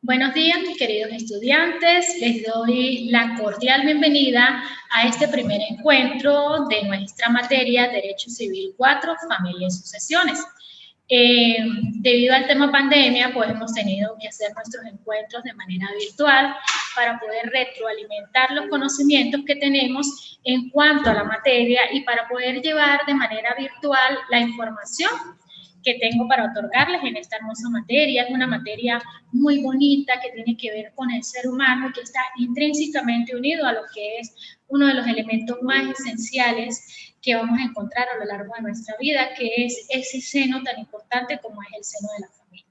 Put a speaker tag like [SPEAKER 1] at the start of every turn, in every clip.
[SPEAKER 1] Buenos días, mis queridos estudiantes. Les doy la cordial bienvenida a este primer encuentro de nuestra materia Derecho Civil 4, Familia y Sucesiones. Debido al tema pandemia, pues hemos tenido que hacer nuestros encuentros de manera virtual para poder retroalimentar los conocimientos que tenemos en cuanto a la materia y para poder llevar de manera virtual la información que tengo para otorgarles en esta hermosa materia. Es una materia muy bonita que tiene que ver con el ser humano, que está intrínsecamente unido a lo que es uno de los elementos más esenciales que vamos a encontrar a lo largo de nuestra vida, que es ese seno tan importante como es el seno de la familia.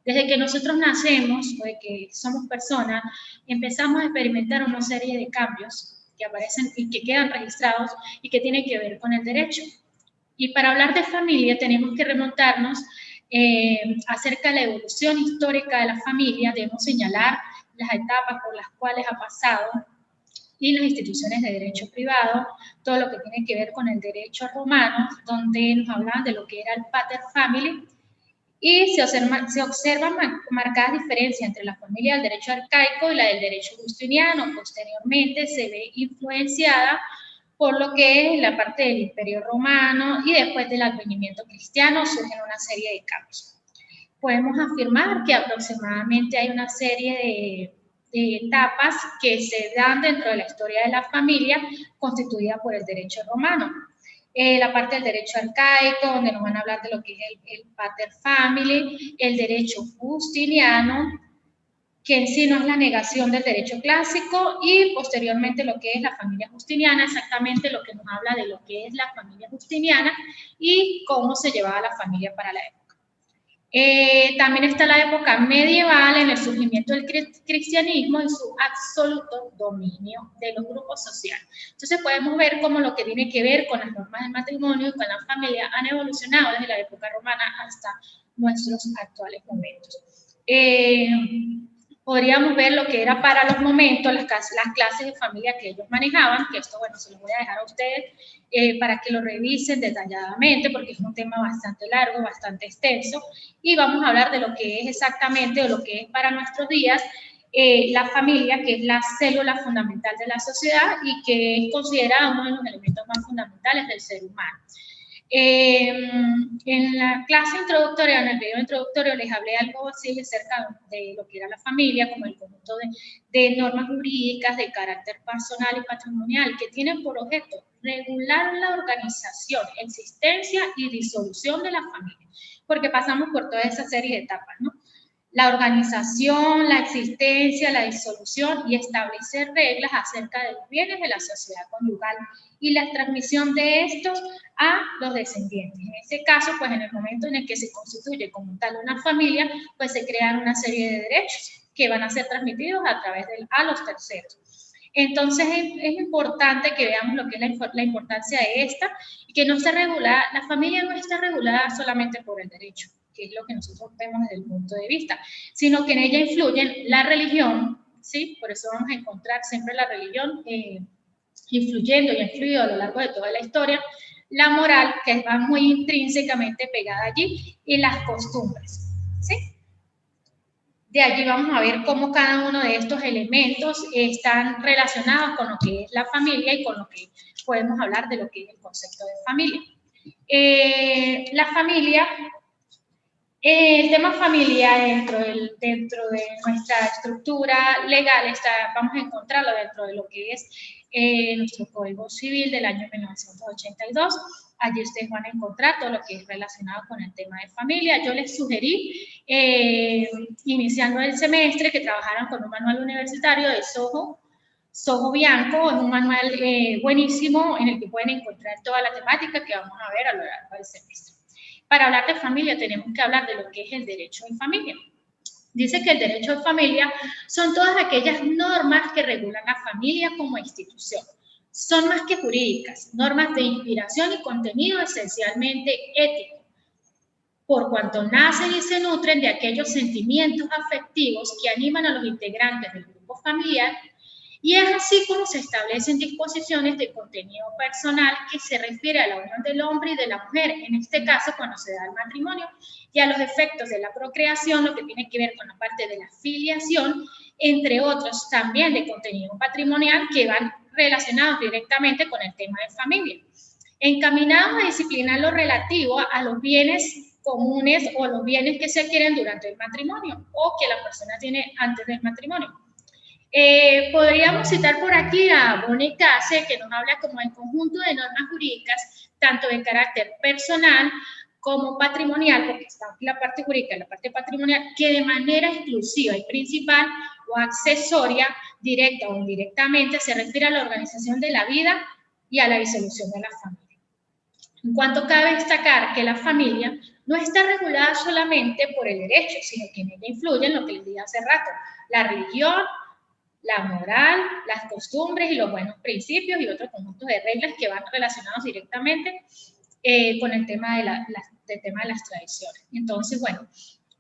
[SPEAKER 1] Desde que nosotros nacemos, o de que somos personas, empezamos a experimentar una serie de cambios que aparecen y que quedan registrados y que tienen que ver con el derecho. Y para hablar de familia tenemos que remontarnos acerca de la evolución histórica de la familia. Debemos señalar las etapas por las cuales ha pasado y las instituciones de derecho privado, todo lo que tiene que ver con el derecho romano, donde nos hablaban de lo que era el pater family, y se observan marcadas diferencias entre la familia del derecho arcaico y la del derecho justiniano. Posteriormente se ve influenciada por lo que es la parte del Imperio Romano, y después del advenimiento cristiano surgen una serie de cambios. Podemos afirmar que aproximadamente hay una serie de etapas que se dan dentro de la historia de la familia constituida por el derecho romano. La parte del derecho arcaico, donde nos van a hablar de lo que es el pater family, el derecho justiniano, que en sí no es la negación del derecho clásico, y posteriormente lo que es la familia justiniana, exactamente lo que nos habla de lo que es la familia justiniana y cómo se llevaba la familia para la época. También está la época medieval en el surgimiento del cristianismo y su absoluto dominio de los grupos sociales. Entonces podemos ver cómo lo que tiene que ver con las normas del matrimonio y con la familia han evolucionado desde la época romana hasta nuestros actuales momentos. Podríamos ver lo que era para los momentos las clases de familia que ellos manejaban, que esto, bueno, se lo voy a dejar a ustedes para que lo revisen detalladamente, porque es un tema bastante largo, bastante extenso, y vamos a hablar de lo que es exactamente, o lo que es para nuestros días, la familia, que es la célula fundamental de la sociedad y que es considerada uno de los elementos más fundamentales del ser humano. En la clase introductoria, en el video introductorio, les hablé algo así acerca de lo que era la familia, como el conjunto de normas jurídicas de carácter personal y patrimonial que tienen por objeto regular la organización, existencia y disolución de la familia, porque pasamos por toda esa serie de etapas, ¿no? La organización, la existencia, la disolución y establecer reglas acerca de los bienes de la sociedad conyugal y la transmisión de estos a los descendientes. En este caso, pues en el momento en el que se constituye como tal una familia, pues se crean una serie de derechos que van a ser transmitidos a través a los terceros. Entonces es importante que veamos lo que es la importancia de esta, y que no está regulada, la familia no está regulada solamente por el derecho, que es lo que nosotros vemos desde el punto de vista, sino que en ella influyen la religión, ¿sí? Por eso vamos a encontrar siempre la religión influyendo y ha influido a lo largo de toda la historia, la moral, que va muy intrínsecamente pegada allí, y las costumbres, ¿sí? De allí vamos a ver cómo cada uno de estos elementos están relacionados con lo que es la familia y con lo que podemos hablar de lo que es el concepto de familia. La familia, el tema familia dentro de nuestra estructura legal vamos a encontrarlo dentro de lo que es nuestro Código Civil del año 1982. Allí ustedes van a encontrar todo lo que es relacionado con el tema de familia. Yo les sugerí, iniciando el semestre, que trabajaran con un manual universitario de Sojo Bianco. Es un manual buenísimo en el que pueden encontrar toda la temática que vamos a ver a lo largo del semestre. Para hablar de familia tenemos que hablar de lo que es el derecho de familia. Dice que el derecho de familia son todas aquellas normas que regulan la familia como institución. Son más que jurídicas, normas de inspiración y contenido esencialmente ético, por cuanto nacen y se nutren de aquellos sentimientos afectivos que animan a los integrantes del grupo familiar Y es así como se establecen disposiciones de contenido personal que se refiere a la unión del hombre y de la mujer, en este caso cuando se da el matrimonio, y a los efectos de la procreación, lo que tiene que ver con la parte de la filiación, entre otros también de contenido patrimonial que van relacionados directamente con el tema de familia. Encaminados a disciplinar lo relativo a los bienes comunes o los bienes que se adquieren durante el matrimonio o que la persona tiene antes del matrimonio. Podríamos citar por aquí a Bonnie Case, que nos habla como el conjunto de normas jurídicas, tanto de carácter personal como patrimonial, porque está la parte jurídica y la parte patrimonial, que de manera exclusiva y principal o accesoria, directa o indirectamente, se refiere a la organización de la vida y a la disolución de la familia. En cuanto cabe destacar que la familia no está regulada solamente por el derecho, sino que en ella influyen lo que les dije hace rato, la religión, la moral, las costumbres y los buenos principios y otros conjuntos de reglas que van relacionados directamente con el tema de las tradiciones. Entonces, bueno,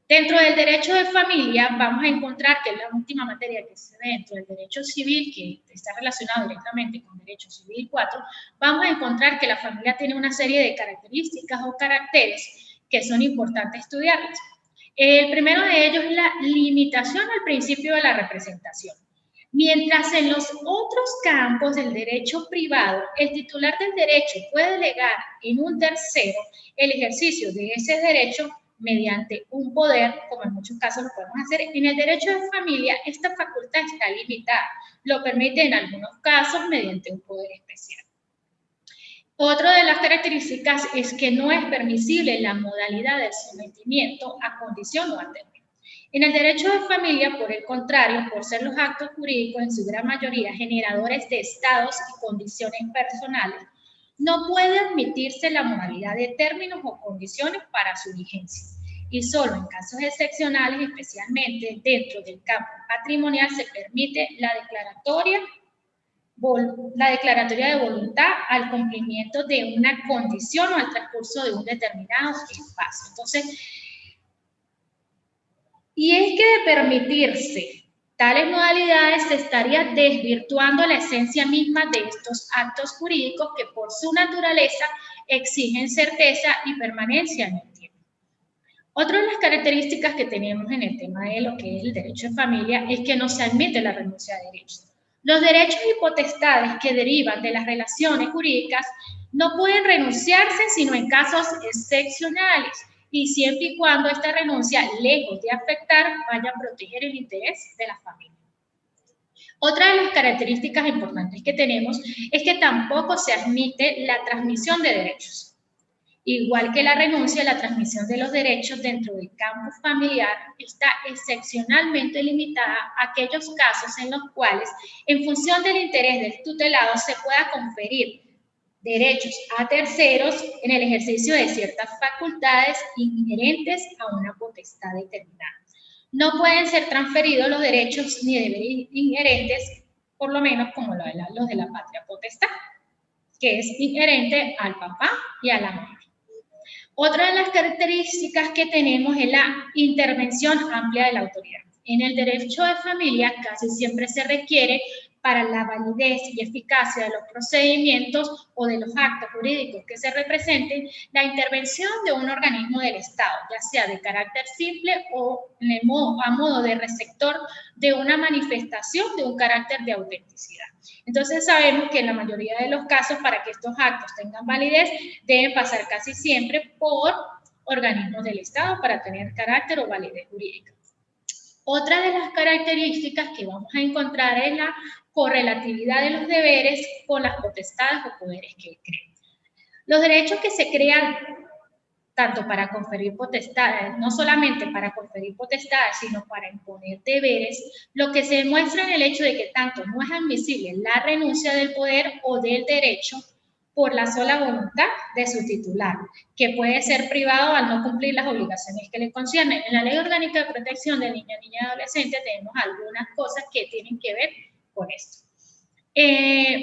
[SPEAKER 1] dentro del derecho de familia vamos a encontrar que es la última materia que se ve dentro del derecho civil, que está relacionado directamente con derecho civil 4, vamos a encontrar que la familia tiene una serie de características o caracteres que son importantes estudiarlas. El primero de ellos es la limitación al principio de la representación. Mientras en los otros campos del derecho privado, el titular del derecho puede delegar en un tercero el ejercicio de ese derecho mediante un poder, como en muchos casos lo podemos hacer, en el derecho de familia esta facultad está limitada. Lo permite en algunos casos mediante un poder especial. Otra de las características es que no es permisible la modalidad del sometimiento a condición o a término. En el derecho de familia, por el contrario, por ser los actos jurídicos en su gran mayoría generadores de estados y condiciones personales, no puede admitirse la modalidad de términos o condiciones para su vigencia. Y solo en casos excepcionales, especialmente dentro del campo patrimonial, se permite la declaratoria de voluntad al cumplimiento de una condición o al transcurso de un determinado espacio. Entonces, y es que de permitirse tales modalidades se estaría desvirtuando la esencia misma de estos actos jurídicos que por su naturaleza exigen certeza y permanencia en el tiempo. Otra de las características que tenemos en el tema de lo que es el derecho de familia es que no se admite la renuncia de derechos. Los derechos y potestades que derivan de las relaciones jurídicas no pueden renunciarse sino en casos excepcionales y siempre y cuando esta renuncia, lejos de afectar, vaya a proteger el interés de la familia. Otra de las características importantes que tenemos es que tampoco se admite la transmisión de derechos. Igual que la renuncia, la transmisión de los derechos dentro del campo familiar está excepcionalmente limitada a aquellos casos en los cuales, en función del interés del tutelado, se pueda conferir derechos a terceros en el ejercicio de ciertas facultades inherentes a una potestad determinada. No pueden ser transferidos los derechos ni deberes inherentes, por lo menos como los de la patria potestad, que es inherente al papá y a la mamá. Otra de las características que tenemos es la intervención amplia de la autoridad. En el derecho de familia casi siempre se requiere para la validez y eficacia de los procedimientos o de los actos jurídicos que se representen, la intervención de un organismo del Estado, ya sea de carácter simple o a modo de receptor de una manifestación de un carácter de autenticidad. Entonces sabemos que en la mayoría de los casos, para que estos actos tengan validez, deben pasar casi siempre por organismos del Estado para tener carácter o validez jurídica. Otra de las características que vamos a encontrar es la correlatividad de los deberes con las potestades o poderes que crean. Los derechos que se crean tanto para conferir potestades, no solamente para conferir potestades, sino para imponer deberes, lo que se demuestra en el hecho de que tanto no es admisible la renuncia del poder o del derecho por la sola voluntad de su titular, que puede ser privado al no cumplir las obligaciones que le conciernen. En la Ley Orgánica de Protección de Niña, Niña y Adolescente tenemos algunas cosas que tienen que ver con esto.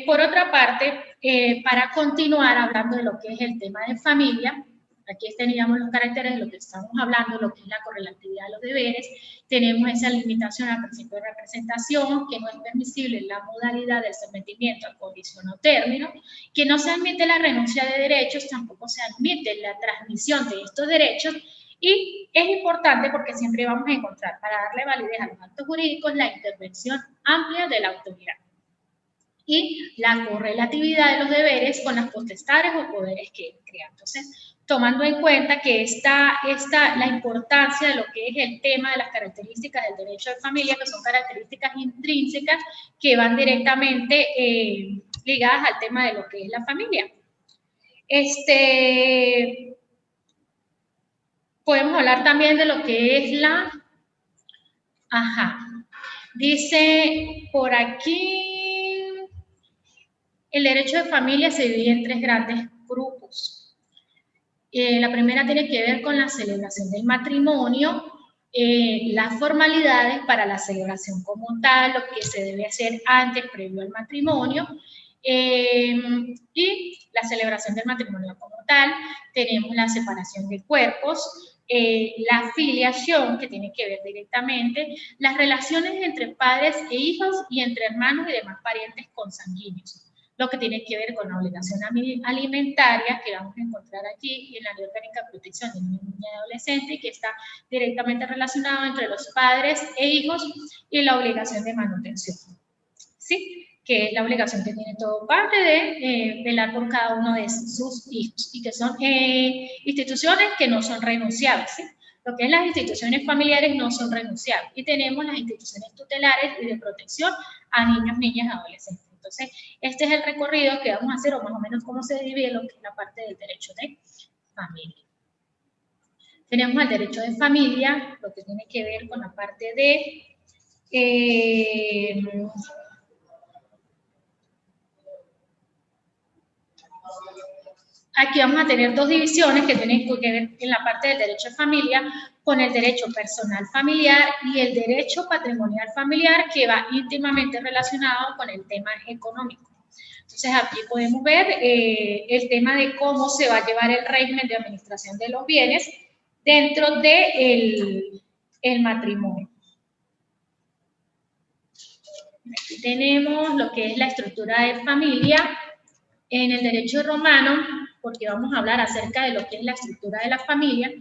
[SPEAKER 1] Por otra parte, para continuar hablando de lo que es el tema de familia, Aquí teníamos los caracteres de lo que estamos hablando, lo que es la correlatividad de los deberes. Tenemos esa limitación al principio de representación, que no es permisible la modalidad del sometimiento a condición o término, que no se admite la renuncia de derechos, tampoco se admite la transmisión de estos derechos, y es importante porque siempre vamos a encontrar, para darle validez a los actos jurídicos, la intervención amplia de la autoridad y la correlatividad de los deberes con las potestades o poderes que crea. Entonces, tomando en cuenta que la importancia de lo que es el tema de las características del derecho de familia, que son características intrínsecas que van directamente ligadas al tema de lo que es la familia. Podemos hablar también de lo que es la... Dice por aquí, el derecho de familia se divide en 3 grandes grupos. La primera tiene que ver con la celebración del matrimonio, las formalidades para la celebración como tal, lo que se debe hacer antes, previo al matrimonio, y la celebración del matrimonio como tal. Tenemos la separación de cuerpos, la filiación, que tiene que ver directamente, las relaciones entre padres e hijos y entre hermanos y demás parientes consanguíneos, lo que tiene que ver con la obligación alimentaria, que vamos a encontrar aquí en la Ley Orgánica de Protección de Niños, Niñas y Adolescentes, que está directamente relacionado entre los padres e hijos, y la obligación de manutención, ¿sí? Que es la obligación que tiene todo padre de velar por cada uno de sus hijos, y que son instituciones que no son renunciables, ¿sí? Lo que es las instituciones familiares no son renunciables, y tenemos las instituciones tutelares y de protección a niños, niñas y adolescentes. Entonces, este es el recorrido que vamos a hacer, o más o menos cómo se divide lo que es la parte del derecho de familia. Tenemos el derecho de familia, lo que tiene que ver con la parte de... aquí vamos a tener 2 divisiones que tienen que ver en la parte del derecho de familia con el derecho personal familiar y el derecho patrimonial familiar, que va íntimamente relacionado con el tema económico. Entonces, aquí podemos ver el tema de cómo se va a llevar el régimen de administración de los bienes dentro del matrimonio. Aquí tenemos lo que es la estructura de familia. En el derecho romano, porque vamos a hablar acerca de lo que es la estructura de la familia,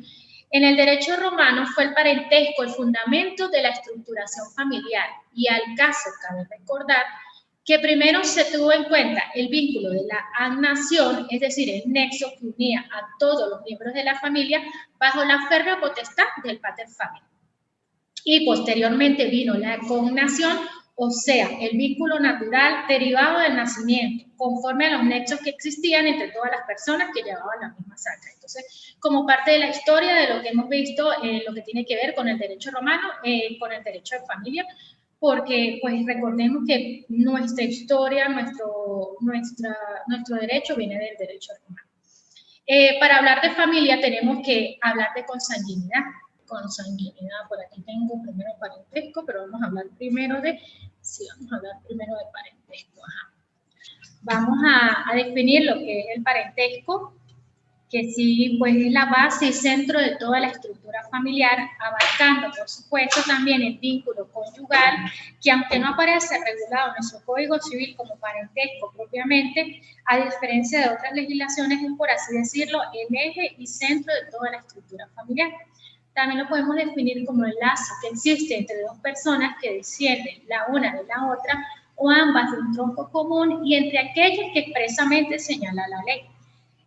[SPEAKER 1] en el derecho romano fue el parentesco el fundamento de la estructuración familiar, y al caso cabe recordar que primero se tuvo en cuenta el vínculo de la agnación, es decir, el nexo que unía a todos los miembros de la familia bajo la férrea potestad del pater familias. Y posteriormente vino la cognación, o sea, el vínculo natural derivado del nacimiento, conforme a los nexos que existían entre todas las personas que llevaban la misma sangre. Entonces, como parte de la historia de lo que hemos visto, lo que tiene que ver con el derecho romano, con el derecho de familia, porque pues recordemos que nuestra historia, nuestro derecho viene del derecho romano. Para hablar de familia tenemos que hablar de consanguinidad. Por aquí tengo primero parentesco, pero vamos a hablar primero de parentesco. Vamos a definir lo que es el parentesco, que sí, pues es la base y centro de toda la estructura familiar, abarcando, por supuesto, también el vínculo conyugal, que aunque no aparece regulado en nuestro Código Civil como parentesco propiamente, a diferencia de otras legislaciones, es, por así decirlo, el eje y centro de toda la estructura familiar. También lo podemos definir como el lazo que existe entre dos personas que descienden la una de la otra, o ambas de un tronco común, y entre aquellas que expresamente señala la ley.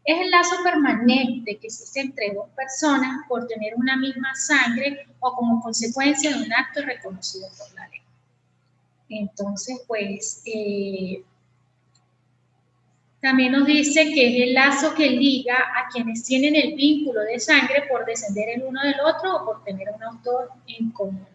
[SPEAKER 1] Es el lazo permanente que existe entre dos personas por tener una misma sangre o como consecuencia de un acto reconocido por la ley. Entonces, pues, también nos dice que es el lazo que liga a quienes tienen el vínculo de sangre por descender el uno del otro o por tener un autor en común.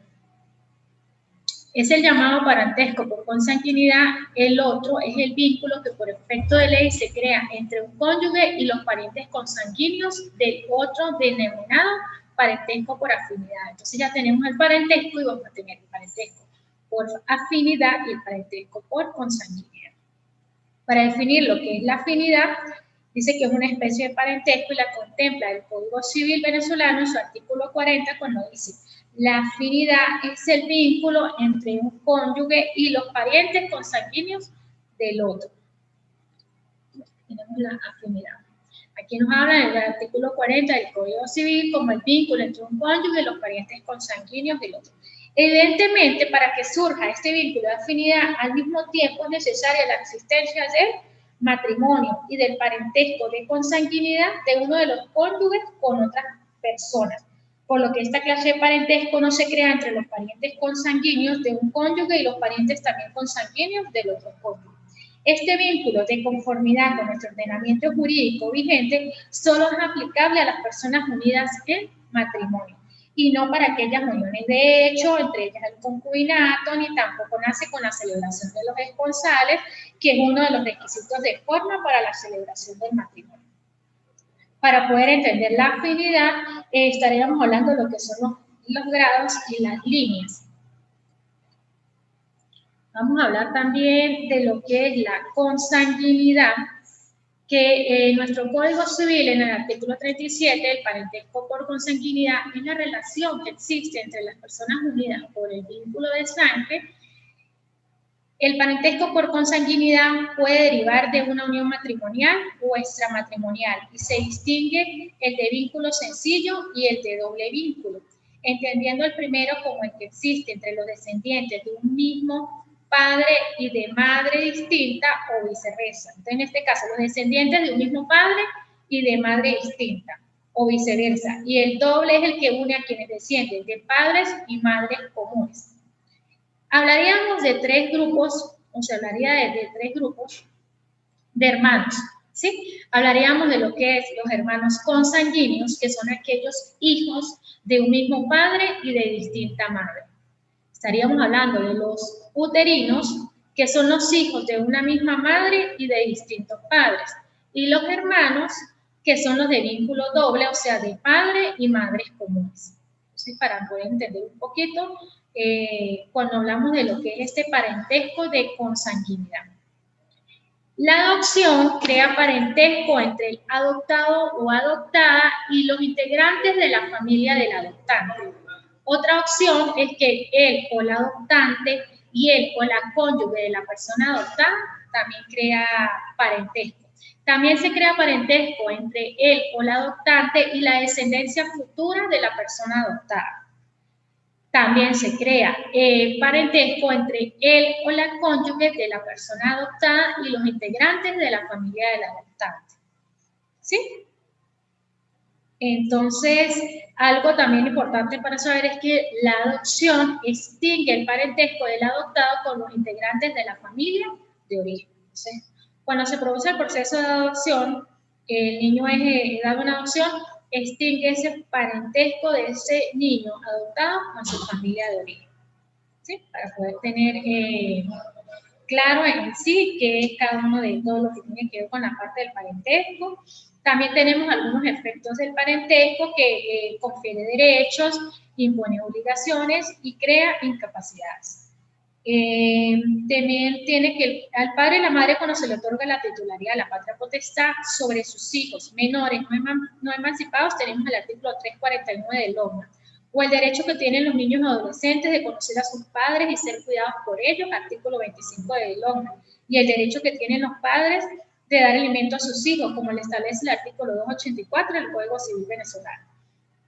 [SPEAKER 1] Es el llamado parentesco por consanguinidad. El otro es el vínculo que por efecto de ley se crea entre un cónyuge y los parientes consanguíneos del otro, denominado parentesco por afinidad. Entonces ya tenemos el parentesco y vamos a tener el parentesco por afinidad y el parentesco por consanguinidad. Para definir lo que es la afinidad, Dice que es una especie de parentesco y la contempla el Código Civil venezolano en su artículo 40 cuando dice: la afinidad es el vínculo entre un cónyuge y los parientes consanguíneos del otro. Tenemos la afinidad. Aquí nos habla en el artículo 40 del Código Civil como el vínculo entre un cónyuge y los parientes consanguíneos del otro. Evidentemente, para que surja este vínculo de afinidad, al mismo tiempo es necesaria la existencia del matrimonio y del parentesco de consanguinidad de uno de los cónyuges con otras personas, por lo que esta clase de parentesco no se crea entre los parientes consanguíneos de un cónyuge y los parientes también consanguíneos del otro cónyuge. Este vínculo de conformidad con nuestro ordenamiento jurídico vigente solo es aplicable a las personas unidas en matrimonio y no para aquellas uniones de hecho, entre ellas el concubinato, ni tampoco nace con la celebración de los esponsales, que es uno de los requisitos de forma para la celebración del matrimonio. Para poder entender la afinidad, estaríamos hablando de lo que son los grados y las líneas. Vamos a hablar también de lo que es la consanguinidad, que en nuestro Código Civil, en el artículo 37, el parentesco por consanguinidad es la relación que existe entre las personas unidas por el vínculo de sangre. El parentesco por consanguinidad puede derivar de una unión matrimonial o extramatrimonial y se distingue el de vínculo sencillo y el de doble vínculo, entendiendo el primero como el que existe entre los descendientes de un mismo padre y de madre distinta o viceversa. Entonces, en este caso, los descendientes de un mismo padre y de madre distinta o viceversa. Y el doble es el que une a quienes descienden de padres y madres comunes. Hablaríamos de tres grupos, o se hablaría de tres grupos de hermanos, ¿sí? Hablaríamos de lo que es los hermanos consanguíneos, que son aquellos hijos de un mismo padre y de distinta madre. Estaríamos hablando de los uterinos, que son los hijos de una misma madre y de distintos padres. Y los hermanos, que son los de vínculo doble, o sea, de padre y madres comunes. Entonces, para poder entender un poquito, cuando hablamos de lo que es este parentesco de consanguinidad. La adopción crea parentesco entre el adoptado o adoptada y los integrantes de la familia del adoptante. Otra opción es que él o la adoptante y él o la cónyuge de la persona adoptada también crea parentesco. También se crea parentesco entre él o la adoptante y la descendencia futura de la persona adoptada. También se crea parentesco entre él o la cónyuge de la persona adoptada y los integrantes de la familia del adoptante. ¿Sí? Entonces, algo también importante para saber es que la adopción extingue el parentesco del adoptado con los integrantes de la familia de origen. Entonces, cuando se produce el proceso de adopción, el niño es dado una adopción, extingue ese parentesco de ese niño adoptado con su familia de origen. ¿Sí? Para poder tener claro en sí qué es cada uno de todo lo que tiene que ver con la parte del parentesco. También tenemos algunos efectos del parentesco que confiere derechos, impone obligaciones y crea incapacidades. También tiene que al padre y la madre, cuando se le otorga la titularidad de la patria potestad sobre sus hijos menores no emancipados, tenemos el artículo 349 del OMA, o el derecho que tienen los niños y adolescentes de conocer a sus padres y ser cuidados por ellos, artículo 25 del OMA, y el derecho que tienen los padres de dar alimento a sus hijos, como le establece el artículo 284 del Código Civil venezolano.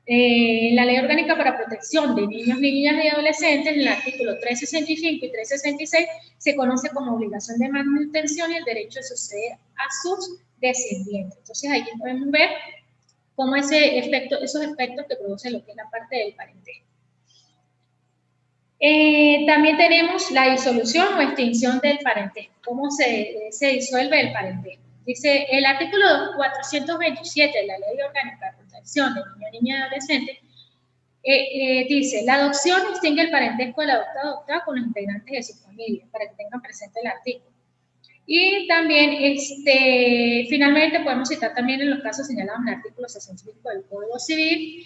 [SPEAKER 1] La Ley Orgánica para Protección de Niños, Niñas y Adolescentes, en el artículo 365 y 366, se conoce como obligación de manutención y el derecho de suceder a sus descendientes. Entonces, ahí podemos ver cómo esos efectos que produce lo que es la parte del parentesco. También tenemos la disolución o extinción del parentesco. ¿Cómo se disuelve el parentesco? Dice el artículo 427 de la Ley Orgánica de Protección de Niños, Niñas y Adolescentes, dice, la adopción extingue el parentesco del adoptado o adoptada con los integrantes de su familia, para que tengan presente el artículo. Y también, finalmente, podemos citar también en los casos señalados en el artículo 65 del Código Civil,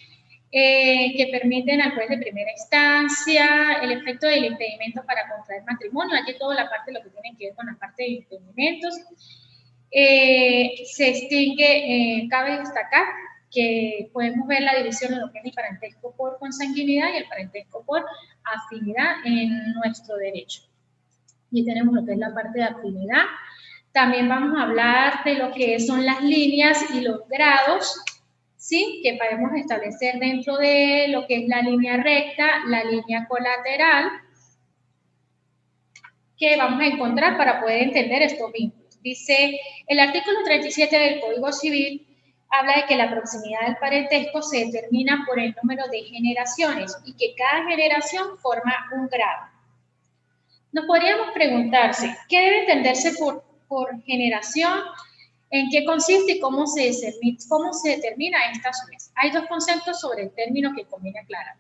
[SPEAKER 1] que permiten al juez de primera instancia el efecto del impedimento para contraer matrimonio. Aquí toda la parte de lo que tiene que ver con la parte de impedimentos. se extingue, cabe destacar que podemos ver la división de lo que es el parentesco por consanguinidad y el parentesco por afinidad en nuestro derecho. Y tenemos lo que es la parte de afinidad. También vamos a hablar de lo que son las líneas y los grados, ¿sí? Que podemos establecer dentro de lo que es la línea recta, la línea colateral, que vamos a encontrar para poder entender estos vínculos. Dice, el artículo 37 del Código Civil habla de que la proximidad del parentesco se determina por el número de generaciones y que cada generación forma un grado. Nos podríamos preguntarse, ¿qué debe entenderse por generación? ¿En qué consiste y cómo se determina esta sumisión? Hay dos conceptos sobre el término que conviene aclarar.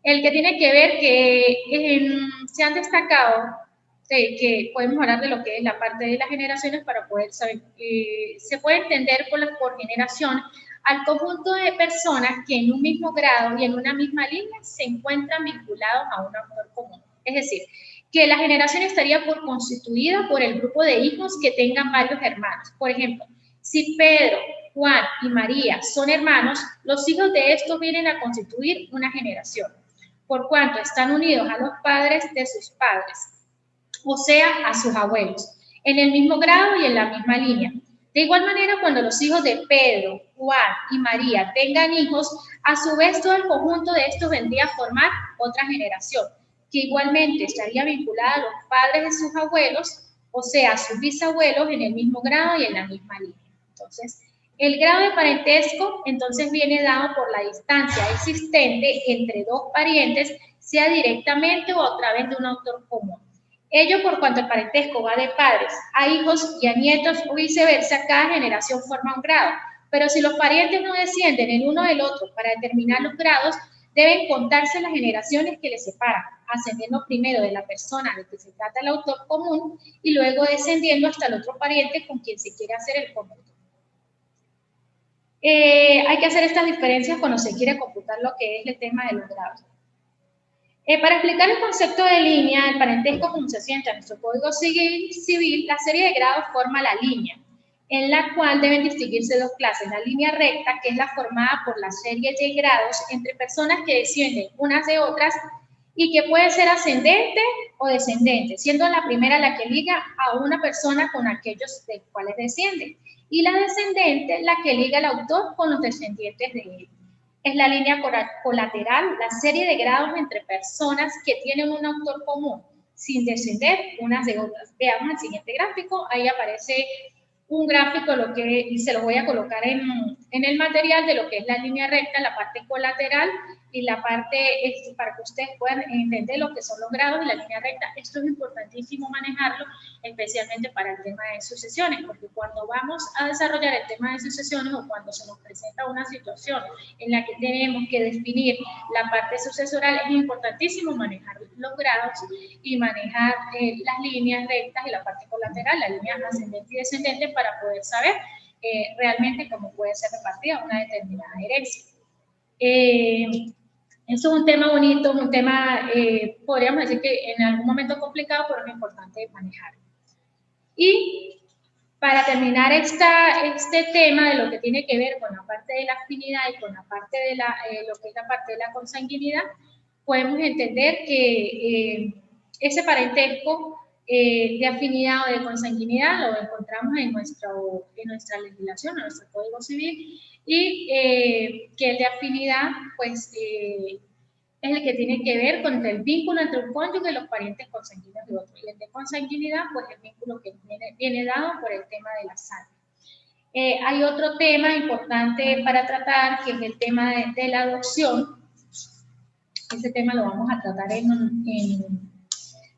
[SPEAKER 1] El que tiene que ver que se han destacado que podemos hablar de lo que es la parte de las generaciones para poder saber, se puede entender por generación al conjunto de personas que en un mismo grado y en una misma línea se encuentran vinculados a un autor común. Es decir, que la generación estaría constituida por el grupo de hijos que tengan varios hermanos. Por ejemplo, si Pedro, Juan y María son hermanos, los hijos de estos vienen a constituir una generación, por cuanto están unidos a los padres de sus padres, o sea, a sus abuelos, en el mismo grado y en la misma línea. De igual manera, cuando los hijos de Pedro, Juan y María tengan hijos, a su vez todo el conjunto de estos vendría a formar otra generación, que igualmente estaría vinculada a los padres de sus abuelos, o sea, a sus bisabuelos en el mismo grado y en la misma línea. Entonces, el grado de parentesco entonces viene dado por la distancia existente entre dos parientes, sea directamente o a través de un autor común. Ello por cuanto el parentesco va de padres a hijos y a nietos o viceversa, cada generación forma un grado. Pero si los parientes no descienden el uno del otro para determinar los grados, deben contarse las generaciones que les separan, ascendiendo primero de la persona de que se trata el autor común y luego descendiendo hasta el otro pariente con quien se quiere hacer el común. Hay que hacer estas diferencias cuando se quiere computar lo que es el tema de los grados. Para explicar el concepto de línea, el parentesco como se sienta en nuestro Código Civil, la serie de grados forma la línea, en la cual deben distinguirse dos clases. La línea recta, que es la formada por la serie de grados entre personas que descienden unas de otras y que puede ser ascendente o descendente, siendo la primera la que liga a una persona con aquellos de cuales desciende, y la descendente la que liga al autor con los descendientes de él. Es la línea colateral, la serie de grados entre personas que tienen un autor común, sin descender unas de otras. Veamos el siguiente gráfico, ahí aparece un gráfico, y se lo voy a colocar en el material de lo que es la línea recta, la parte colateral y la parte, para que ustedes puedan entender lo que son los grados de la línea recta. Esto es importantísimo manejarlo, especialmente para el tema de sucesiones, porque cuando vamos a desarrollar el tema de sucesiones o cuando se nos presenta una situación en la que tenemos que definir la parte sucesoral, es importantísimo manejar los grados y manejar las líneas rectas y la parte colateral, la línea ascendente y descendente, para poder saber realmente cómo puede ser repartida una determinada herencia. Esto es un tema bonito, un tema, podríamos decir que en algún momento complicado, pero es importante manejar. Y para terminar este tema de lo que tiene que ver con la parte de la afinidad y con la parte de lo que es la parte de la consanguinidad, podemos entender que ese parentesco de afinidad o de consanguinidad lo encontramos en nuestra legislación, en nuestro Código Civil, y que el de afinidad, pues, es el que tiene que ver con el vínculo entre un cónyuge y los parientes consanguíneos de otro. Y el de consanguinidad, pues, el vínculo que viene dado por el tema de la sangre. Hay otro tema importante para tratar, que es el tema de la adopción. Ese tema lo vamos a tratar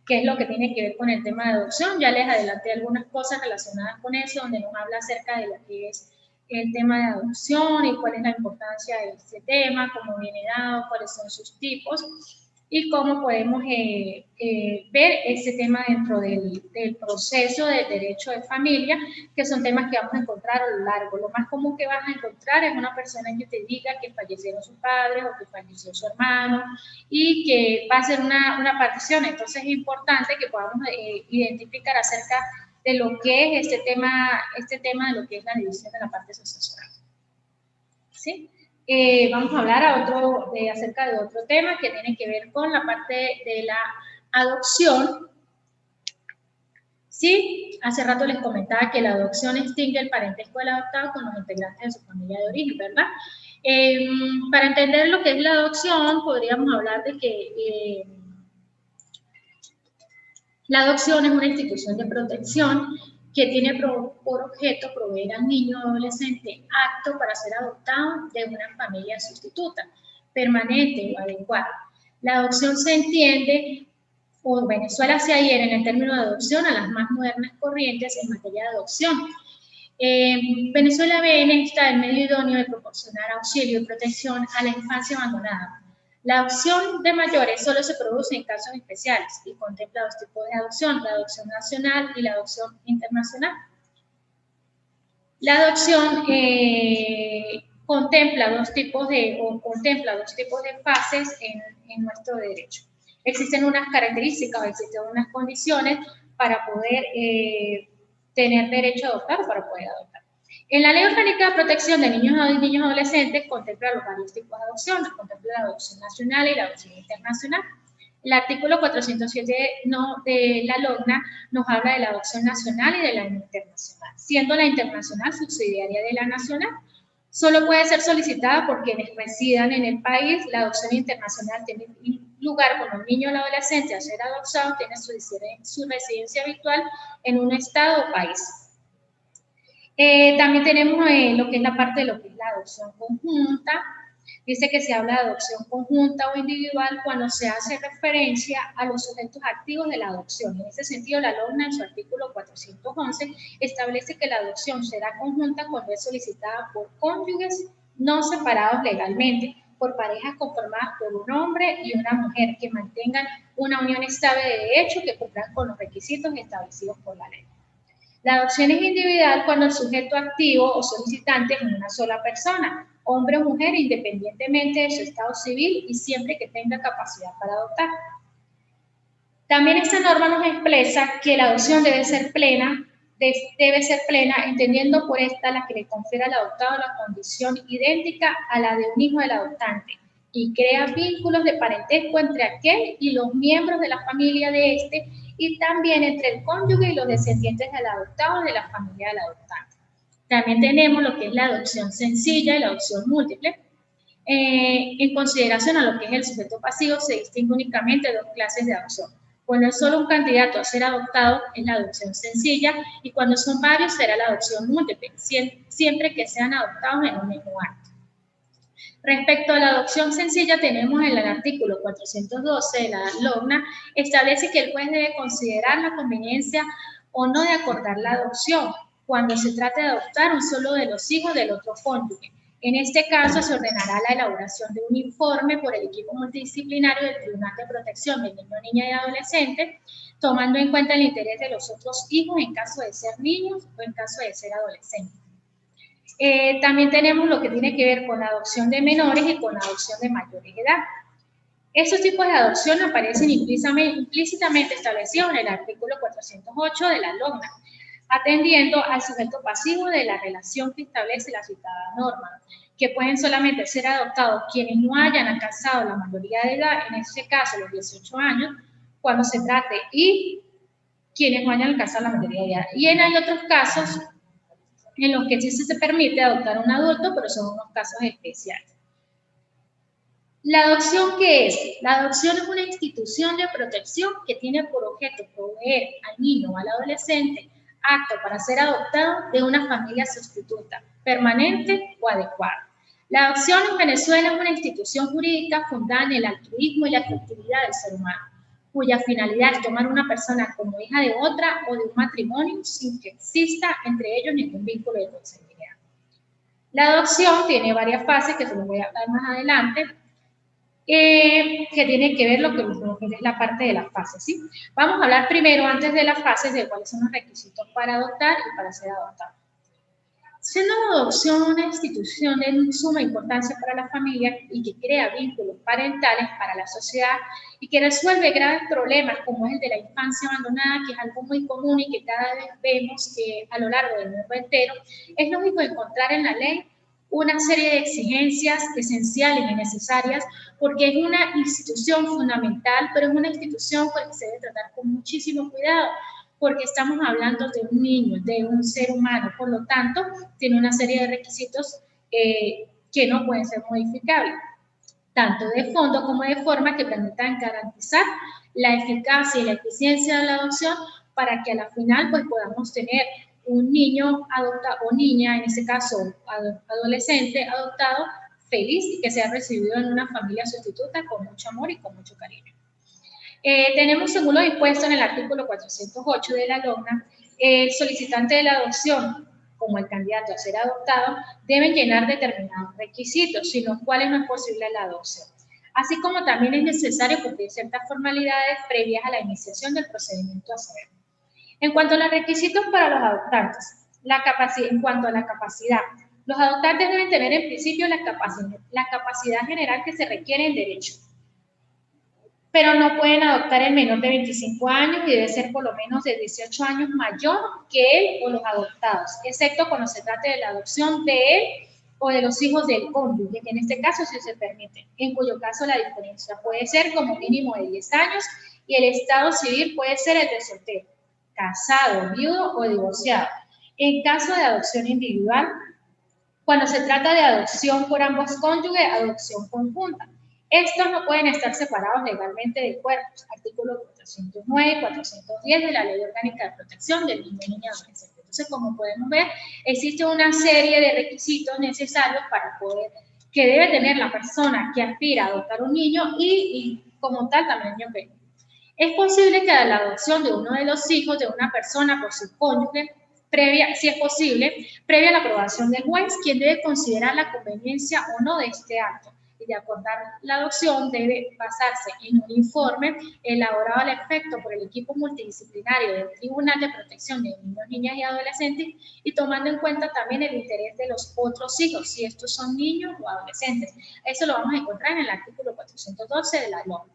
[SPEAKER 1] qué es lo que tiene que ver con el tema de adopción. Ya les adelanté algunas cosas relacionadas con eso, donde nos habla acerca de lo que es el tema de adopción y cuál es la importancia de este tema, cómo viene dado, cuáles son sus tipos y cómo podemos ver ese tema dentro del proceso del derecho de familia, que son temas que vamos a encontrar a lo largo. Lo más común que vas a encontrar es una persona que te diga que fallecieron sus padres o que falleció su hermano y que va a ser una partición. Entonces es importante que podamos identificar acerca de lo que es este tema de lo que es la división de la parte sucesoral. ¿Sí? Vamos a hablar acerca de otro tema que tiene que ver con la parte de la adopción. Sí, hace rato les comentaba que la adopción extingue el parentesco del adoptado con los integrantes de su familia de origen, ¿verdad? Para entender lo que es la adopción, podríamos hablar de que la adopción es una institución de protección que tiene por objeto proveer al niño o adolescente apto para ser adoptado de una familia sustituta, permanente o adecuada. La adopción se entiende, o Venezuela se adhiere en el término de adopción a las más modernas corrientes en materia de adopción. Venezuela ve en esta el medio idóneo de proporcionar auxilio y protección a la infancia abandonada. La adopción de mayores solo se produce en casos especiales y contempla dos tipos de adopción, la adopción nacional y la adopción internacional. La adopción contempla dos tipos de fases en nuestro derecho. Existen unas características, existen unas condiciones para poder tener derecho a adoptar o para poder adoptar. En la Ley Orgánica de Protección de Niños y Niñas Adolescentes contempla los varios tipos de adopción, contempla la adopción nacional y la adopción internacional. El artículo 407 de la LOGNA nos habla de la adopción nacional y de la internacional, siendo la internacional subsidiaria de la nacional. Solo puede ser solicitada por quienes residan en el país. La adopción internacional tiene lugar cuando el niño o el adolescente, al ser adoptado, tiene su residencia habitual en un estado o país. También tenemos lo que es la parte de lo que es la adopción conjunta. Dice que se habla de adopción conjunta o individual cuando se hace referencia a los sujetos activos de la adopción. En ese sentido, la LOGNA en su artículo 411 establece que la adopción será conjunta cuando es solicitada por cónyuges no separados legalmente, por parejas conformadas por un hombre y una mujer que mantengan una unión estable de derecho que cumplan con los requisitos establecidos por la ley. La adopción es individual cuando el sujeto activo o solicitante es una sola persona, hombre o mujer, independientemente de su estado civil y siempre que tenga capacidad para adoptar. También esta norma nos expresa que la adopción debe ser plena, entendiendo por esta la que le confiere al adoptado la condición idéntica a la de un hijo del adoptante y crea vínculos de parentesco entre aquel y los miembros de la familia de este y también entre el cónyuge y los descendientes del adoptado de la familia del adoptante. También tenemos lo que es la adopción sencilla y la adopción múltiple. En consideración a lo que es el sujeto pasivo, se distingue únicamente dos clases de adopción. Cuando es solo un candidato a ser adoptado, es la adopción sencilla, y cuando son varios, será la adopción múltiple, siempre que sean adoptados en un mismo acto. Respecto a la adopción sencilla, tenemos en el artículo 412 de la LOGNA, establece que el juez debe considerar la conveniencia o no de acordar la adopción cuando se trate de adoptar un solo de los hijos del otro cónyuge. En este caso, se ordenará la elaboración de un informe por el equipo multidisciplinario del Tribunal de Protección del Niño, Niña y Adolescente, tomando en cuenta el interés de los otros hijos en caso de ser niños o en caso de ser adolescentes. También tenemos lo que tiene que ver con la adopción de menores y con la adopción de mayores de edad. Estos tipos de adopción aparecen implícitamente establecidos en el artículo 408 de la LOGNA, atendiendo al sujeto pasivo de la relación que establece la citada norma, que pueden solamente ser adoptados quienes no hayan alcanzado la mayoría de edad, en este caso los 18 años, cuando se trate, y quienes no hayan alcanzado la mayoría de edad. Y hay otros casos en los que sí se permite adoptar a un adulto, pero son unos casos especiales. ¿La adopción qué es? La adopción es una institución de protección que tiene por objeto proveer al niño o al adolescente apto para ser adoptado de una familia sustituta, permanente o adecuada. La adopción en Venezuela es una institución jurídica fundada en el altruismo y la afectividad del ser humano, cuya finalidad es tomar una persona como hija de otra o de un matrimonio sin que exista entre ellos ningún vínculo de consanguinidad. La adopción tiene varias fases, que se los voy a hablar más adelante, que tiene que ver lo que es la parte de las fases, ¿sí? Vamos a hablar primero, antes de las fases, de cuáles son los requisitos para adoptar y para ser adoptado. Siendo la adopción una institución de suma importancia para la familia y que crea vínculos parentales para la sociedad y que resuelve graves problemas como es el de la infancia abandonada, que es algo muy común y que cada vez vemos a lo largo del mundo entero, es lógico encontrar en la ley una serie de exigencias esenciales y necesarias porque es una institución fundamental, pero es una institución que se debe tratar con muchísimo cuidado porque estamos hablando de un niño, de un ser humano, por lo tanto, tiene una serie de requisitos que no pueden ser modificables, tanto de fondo como de forma que permitan garantizar la eficacia y la eficiencia de la adopción para que a la final pues podamos tener un niño adoptado o niña, en este caso adolescente adoptado, feliz y que sea recibido en una familia sustituta con mucho amor y con mucho cariño. Tenemos, según lo dispuesto en el artículo 408 de la LOGNA, el solicitante de la adopción, como el candidato a ser adoptado, deben llenar determinados requisitos, sin los cuales no es posible la adopción. Así como también es necesario cumplir ciertas formalidades previas a la iniciación del procedimiento a saber. En cuanto a los requisitos para los adoptantes, en cuanto a la capacidad, los adoptantes deben tener en principio la capacidad general que se requiere en derecho, pero no pueden adoptar el menor de 25 años y debe ser por lo menos de 18 años mayor que él o los adoptados, excepto cuando se trate de la adopción de él o de los hijos del cónyuge, que en este caso sí se permite, en cuyo caso la diferencia puede ser como mínimo de 10 años y el estado civil puede ser el de soltero, casado, viudo o divorciado. En caso de adopción individual, cuando se trata de adopción por ambos cónyuges, adopción conjunta. Estos no pueden estar separados legalmente de cuerpos, artículos 409 y 410 de la Ley Orgánica de Protección del Niño y Niña Adolescente. Entonces, como podemos ver, existe una serie de requisitos necesarios para poder, que debe tener la persona que aspira a adoptar un niño y como tal también el niño pequeño. Es posible que a la adopción de uno de los hijos de una persona por su cónyuge, si es posible, previa a la aprobación del juez, quien debe considerar la conveniencia o no de este acto. Y de acordar la adopción debe basarse en un informe elaborado al efecto por el equipo multidisciplinario del Tribunal de Protección de Niños, Niñas y Adolescentes y tomando en cuenta también el interés de los otros hijos, si estos son niños o adolescentes. Eso lo vamos a encontrar en el artículo 412 de la LOM.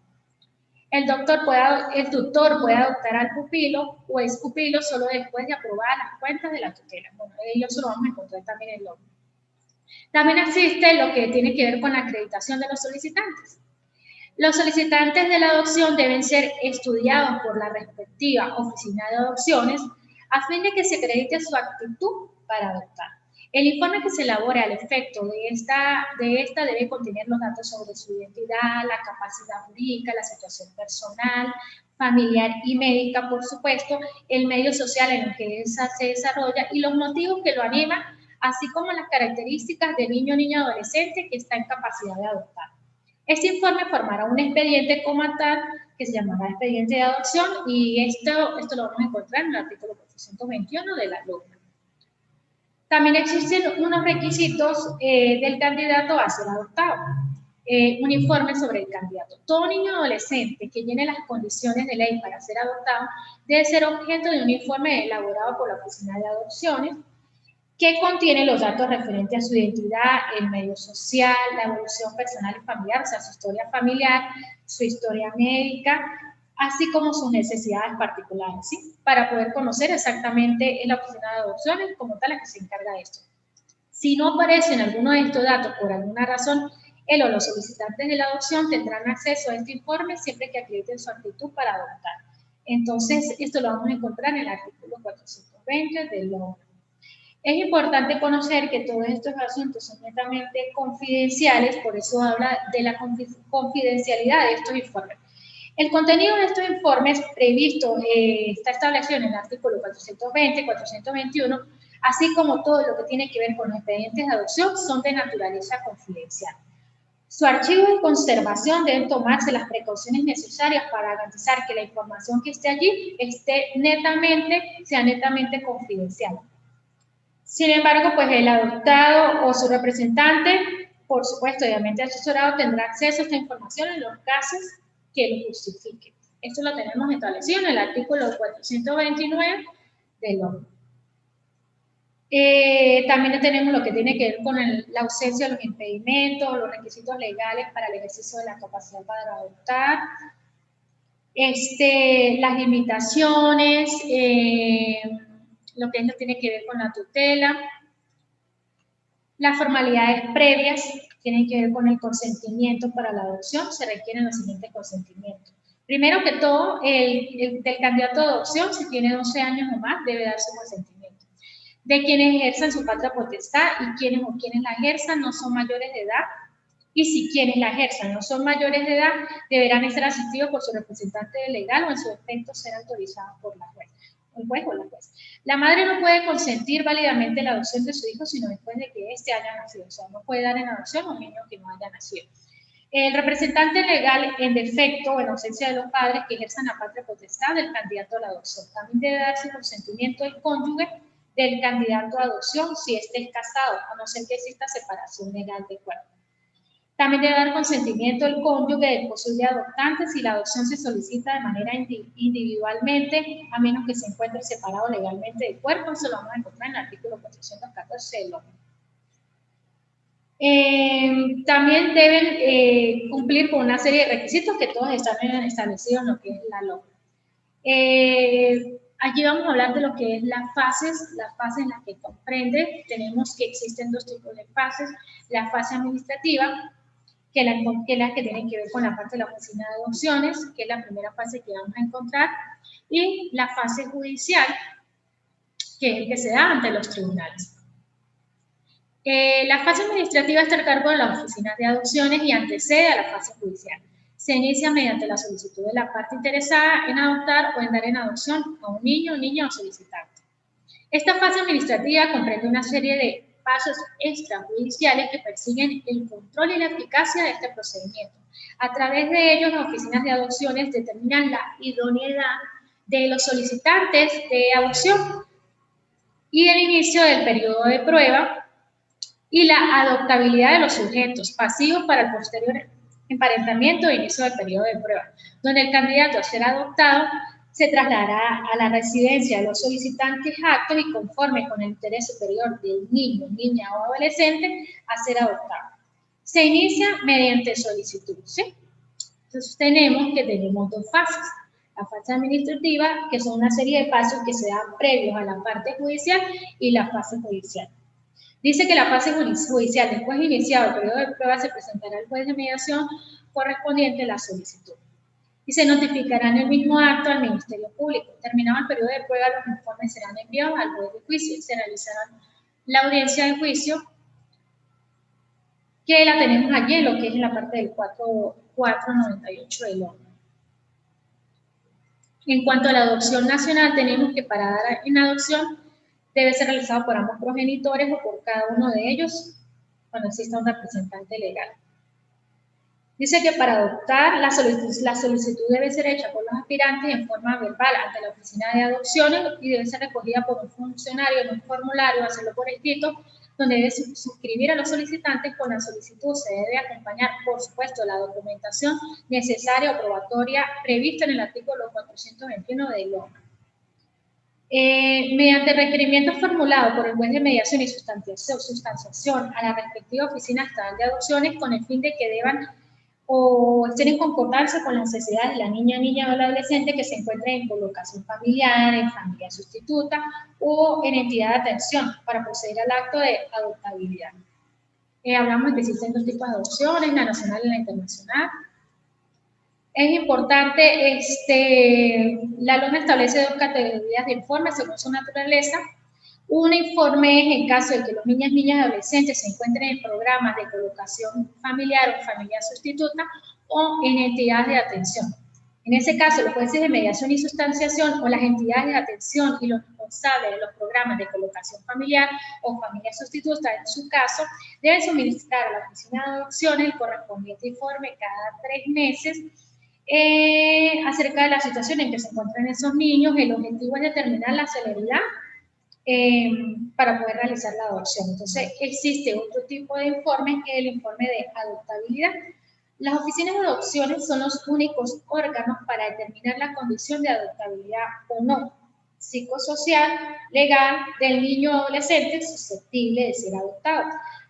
[SPEAKER 1] El tutor puede adoptar al pupilo o ex pupilo solo después de aprobar las cuentas de la tutela. Bueno, ellos lo vamos a encontrar también en el logro. También existe lo que tiene que ver con la acreditación de los solicitantes. Los solicitantes de la adopción deben ser estudiados por la respectiva oficina de adopciones a fin de que se acredite su actitud para adoptar. El informe que se elabore al efecto de esta debe contener los datos sobre su identidad, la capacidad jurídica, la situación personal, familiar y médica, por supuesto, el medio social en el que se desarrolla y los motivos que lo animan, así como las características del niño o niña adolescente que está en capacidad de adoptar. Este informe formará un expediente como tal que se llamará expediente de adopción y esto lo vamos a encontrar en el artículo 421 de la LOGNA. También existen unos requisitos del candidato a ser adoptado. Un informe sobre el candidato. Todo niño adolescente que llene las condiciones de ley para ser adoptado debe ser objeto de un informe elaborado por la Oficina de Adopciones que contiene los datos referentes a su identidad, el medio social, la evolución personal y familiar, o sea, su historia familiar, su historia médica, así como sus necesidades particulares, ¿sí? Para poder conocer exactamente en la Oficina de Adopciones como tal la que se encarga de esto. Si no aparecen alguno de estos datos por alguna razón, él o los solicitantes de la adopción tendrán acceso a este informe siempre que acrediten su actitud para adoptar. Entonces, esto lo vamos a encontrar en el artículo 420 del LOGNA. Es importante conocer que todos estos asuntos son netamente confidenciales, por eso habla de la confidencialidad de estos informes. El contenido de estos informes previsto está establecido en el artículo 420, 421, así como todo lo que tiene que ver con los expedientes de adopción son de naturaleza confidencial. Su archivo y conservación deben tomarse las precauciones necesarias para garantizar que la información que esté allí sea netamente confidencial. Sin embargo, pues el adoptado o su representante, por supuesto, obviamente asesorado, tendrá acceso a esta información en los casos que lo justifiquen. Esto lo tenemos establecido en el artículo 429 del OMS. También tenemos lo que tiene que ver con la ausencia de los impedimentos, los requisitos legales para el ejercicio de la capacidad para adoptar, las limitaciones, lo que tiene que ver con la tutela, las formalidades previas tienen que ver con el consentimiento para la adopción, se requieren los siguientes consentimientos. Primero que todo, del candidato a adopción, si tiene 12 años o más, debe dar su consentimiento. De quienes ejerzan su patria potestad y quienes la ejerzan no son mayores de edad, y si quienes la ejerzan no son mayores de edad, deberán estar asistidos por su representante legal o en su defecto ser autorizados por la juez. El juez o la juez. La madre no puede consentir válidamente la adopción de su hijo sino después de que éste haya nacido. O sea, no puede dar en adopción a un niño que no haya nacido. El representante legal, en defecto o en ausencia de los padres que ejerzan la patria potestad del candidato a la adopción, también debe darse consentimiento del cónyuge del candidato a adopción si éste es casado, a no ser que exista separación legal de cuerpo. También debe dar consentimiento el cónyuge del posible adoptante si la adopción se solicita de manera individualmente, a menos que se encuentre separado legalmente del cuerpo. Eso lo vamos a encontrar en el artículo 414 del OMS. También deben cumplir con una serie de requisitos que todos están establecidos en lo que es la LOM. Aquí vamos a hablar de lo que es las fases en las que comprende. Tenemos que existen dos tipos de fases: la fase administrativa, que es la que tiene que ver con la parte de la oficina de adopciones, que es la primera fase que vamos a encontrar, y la fase judicial, que es el que se da ante los tribunales. La fase administrativa está a cargo de las oficinas de adopciones y antecede a la fase judicial. Se inicia mediante la solicitud de la parte interesada en adoptar o en dar en adopción a un niño, niña o solicitante. Esta fase administrativa comprende una serie de pasos extrajudiciales que persiguen el control y la eficacia de este procedimiento. A través de ellos, las oficinas de adopciones determinan la idoneidad de los solicitantes de adopción y el inicio del periodo de prueba y la adoptabilidad de los sujetos pasivos para el posterior emparentamiento e inicio del periodo de prueba, donde el candidato a ser adoptado se trasladará a la residencia de los solicitantes aptos y conforme con el interés superior del niño, niña o adolescente a ser adoptado. Se inicia mediante solicitud, ¿sí? Entonces tenemos dos fases. La fase administrativa, que son una serie de pasos que se dan previos a la parte judicial, y la fase judicial. Dice que la fase judicial, después de iniciado el periodo de prueba, se presentará al juez de mediación correspondiente a la solicitud y se notificará en el mismo acto al Ministerio Público. Terminado el periodo de prueba, los informes serán enviados al juez de juicio y se realizará la audiencia de juicio, que la tenemos allí en lo que es la parte del 498 del OMS. En cuanto a la adopción nacional, tenemos que para dar en adopción debe ser realizado por ambos progenitores o por cada uno de ellos cuando exista un representante legal. Dice que para adoptar la solicitud debe ser hecha por los aspirantes en forma verbal ante la oficina de adopciones y debe ser recogida por un funcionario en un formulario, hacerlo por escrito, donde debe suscribir a los solicitantes con la solicitud. Se debe acompañar, por supuesto, la documentación necesaria o probatoria prevista en el artículo 421 del OMS. Mediante requerimientos formulados por el juez de mediación y sustanciación a la respectiva oficina estatal de adopciones con el fin de que deban o estén en concordancia con las necesidades de la niña o el adolescente que se encuentre en colocación familiar, en familia sustituta o en entidad de atención para proceder al acto de adoptabilidad. Hablamos de que existen dos tipos de adopciones, la nacional y la internacional. Es importante, la LOM establece dos categorías de informes según su naturaleza. Un informe es en caso de que los niños y adolescentes se encuentren en programas de colocación familiar o familia sustituta o en entidades de atención. En ese caso, los jueces de mediación y sustanciación o las entidades de atención y los responsables de los programas de colocación familiar o familia sustituta, en su caso, deben suministrar a la oficina de adopciones el correspondiente informe cada 3 meses acerca de la situación en que se encuentran esos niños. El objetivo es determinar la celeridad para poder realizar la adopción. Entonces, existe otro tipo de informe que es el informe de adoptabilidad. Las oficinas de adopciones son los únicos órganos para determinar la condición de adoptabilidad o no. psicosocial, legal del niño o adolescente susceptible de ser adoptado.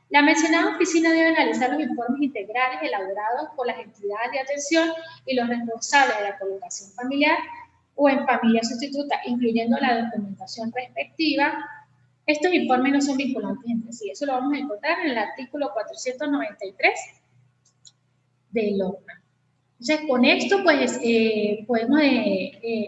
[SPEAKER 1] La mencionada oficina debe analizar los informes integrales elaborados por las entidades de atención y los responsables de la colocación familiar o en familia sustituta, incluyendo la documentación respectiva. Estos informes no son vinculantes entre sí, eso lo vamos a encontrar en el artículo 493 del OCNA. Entonces, con esto, pues, podemos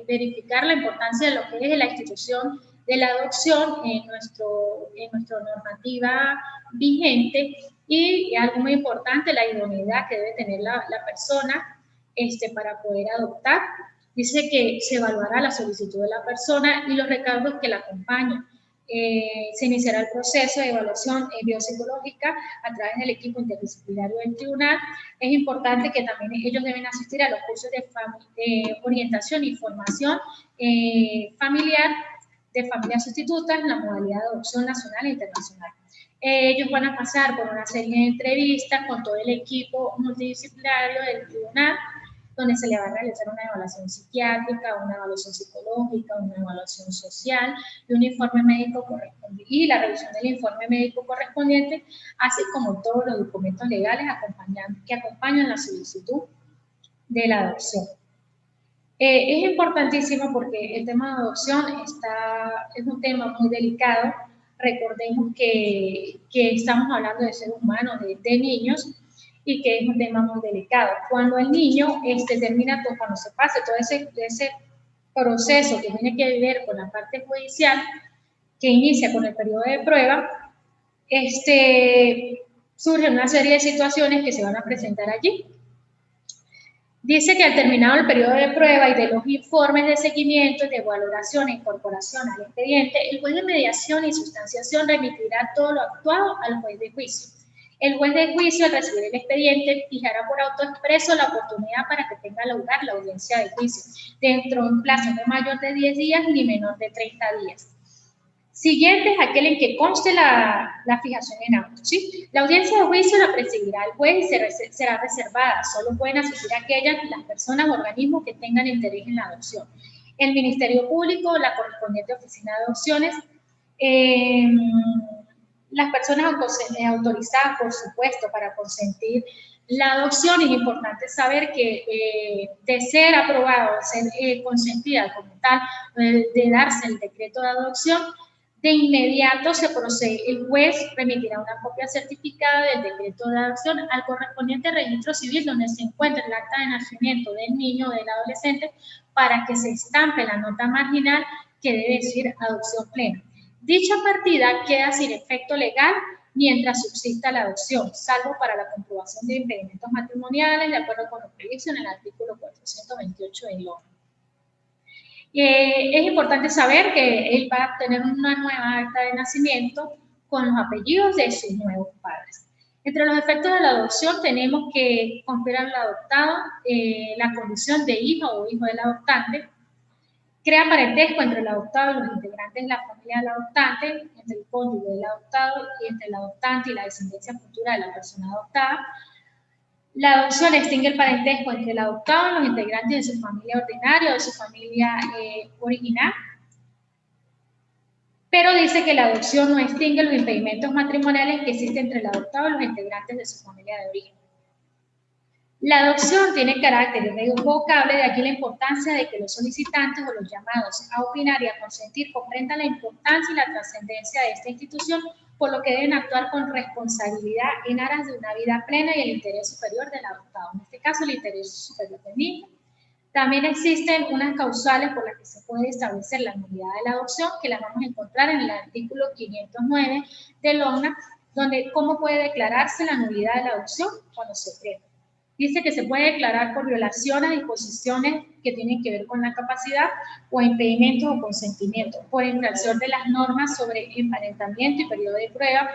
[SPEAKER 1] verificar la importancia de lo que es la institución de la adopción en nuestra normativa vigente y algo muy importante, la idoneidad que debe tener la persona para poder adoptar. Dice que se evaluará la solicitud de la persona y los recargos que la acompañan. Se iniciará el proceso de evaluación biopsicológica a través del equipo interdisciplinario del tribunal. Es importante que también ellos deben asistir a los cursos de orientación y formación familiar de familias sustitutas en la modalidad de adopción nacional e internacional. Ellos van a pasar por una serie de entrevistas con todo el equipo multidisciplinario del tribunal, donde se le va a realizar una evaluación psiquiátrica, una evaluación psicológica, una evaluación social y un informe médico correspondiente, y la revisión del informe médico correspondiente, así como todos los documentos legales que acompañan la solicitud de la adopción. Es importantísimo porque el tema de adopción es un tema muy delicado. Recordemos que estamos hablando de seres humanos, de niños, y que es un tema muy delicado. Cuando el niño cuando se pase todo ese proceso que tiene que ver con la parte judicial, que inicia con el periodo de prueba, surgen una serie de situaciones que se van a presentar allí. Dice que al terminado el periodo de prueba y de los informes de seguimiento, de valoración e incorporación al expediente, el juez de mediación y sustanciación remitirá todo lo actuado al juez de juicio. El juez de juicio, al recibir el expediente, fijará por autoexpreso la oportunidad para que tenga lugar la audiencia de juicio, dentro de un plazo no mayor de 10 días ni menor de 30 días. Siguiente es aquel en que conste la fijación en auto, ¿sí? La audiencia de juicio la presidirá el juez y será reservada. Solo pueden asistir las personas o organismos que tengan interés en la adopción. El Ministerio Público, la correspondiente oficina de adopciones, las personas autorizadas, por supuesto, para consentir la adopción. Es importante saber que de ser aprobado, de ser consentida como tal, de darse el decreto de adopción, de inmediato se procede, el juez remitirá una copia certificada del decreto de adopción al correspondiente registro civil donde se encuentra el acta de nacimiento del niño o del adolescente para que se estampe la nota marginal que debe decir adopción plena. Dicha partida queda sin efecto legal mientras subsista la adopción, salvo para la comprobación de impedimentos matrimoniales, de acuerdo con lo previsto en el artículo 428 del ONU. Es importante saber que él va a tener una nueva acta de nacimiento con los apellidos de sus nuevos padres. Entre los efectos de la adopción tenemos que confiere al adoptado la condición de hijo o hijo del adoptante, crea parentesco entre el adoptado y los integrantes de la familia del adoptante, entre el cónyuge del adoptado y entre el adoptante y la descendencia futura de la persona adoptada. La adopción extingue el parentesco entre el adoptado y los integrantes de su familia ordinaria o de su familia original, pero dice que la adopción no extingue los impedimentos matrimoniales que existen entre el adoptado y los integrantes de su familia de origen. La adopción tiene carácter irrevocable, de aquí la importancia de que los solicitantes o los llamados a opinar y a consentir comprendan la importancia y la trascendencia de esta institución, por lo que deben actuar con responsabilidad en aras de una vida plena y el interés superior del adoptado, en este caso el interés superior del niño. También existen unas causales por las que se puede establecer la nulidad de la adopción, que las vamos a encontrar en el artículo 509 del OCNA, donde cómo puede declararse la nulidad de la adopción cuando se cree. Dice que se puede declarar por violación a disposiciones que tienen que ver con la capacidad o impedimentos o consentimientos, por infracción de las normas sobre emparentamiento y periodo de prueba,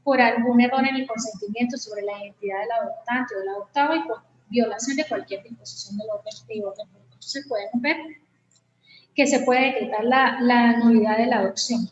[SPEAKER 1] por algún error en el consentimiento sobre la identidad del adoptante o del adoptado y por violación de cualquier disposición del orden y orden público. Entonces podemos ver que se puede decretar la nulidad de la adopción.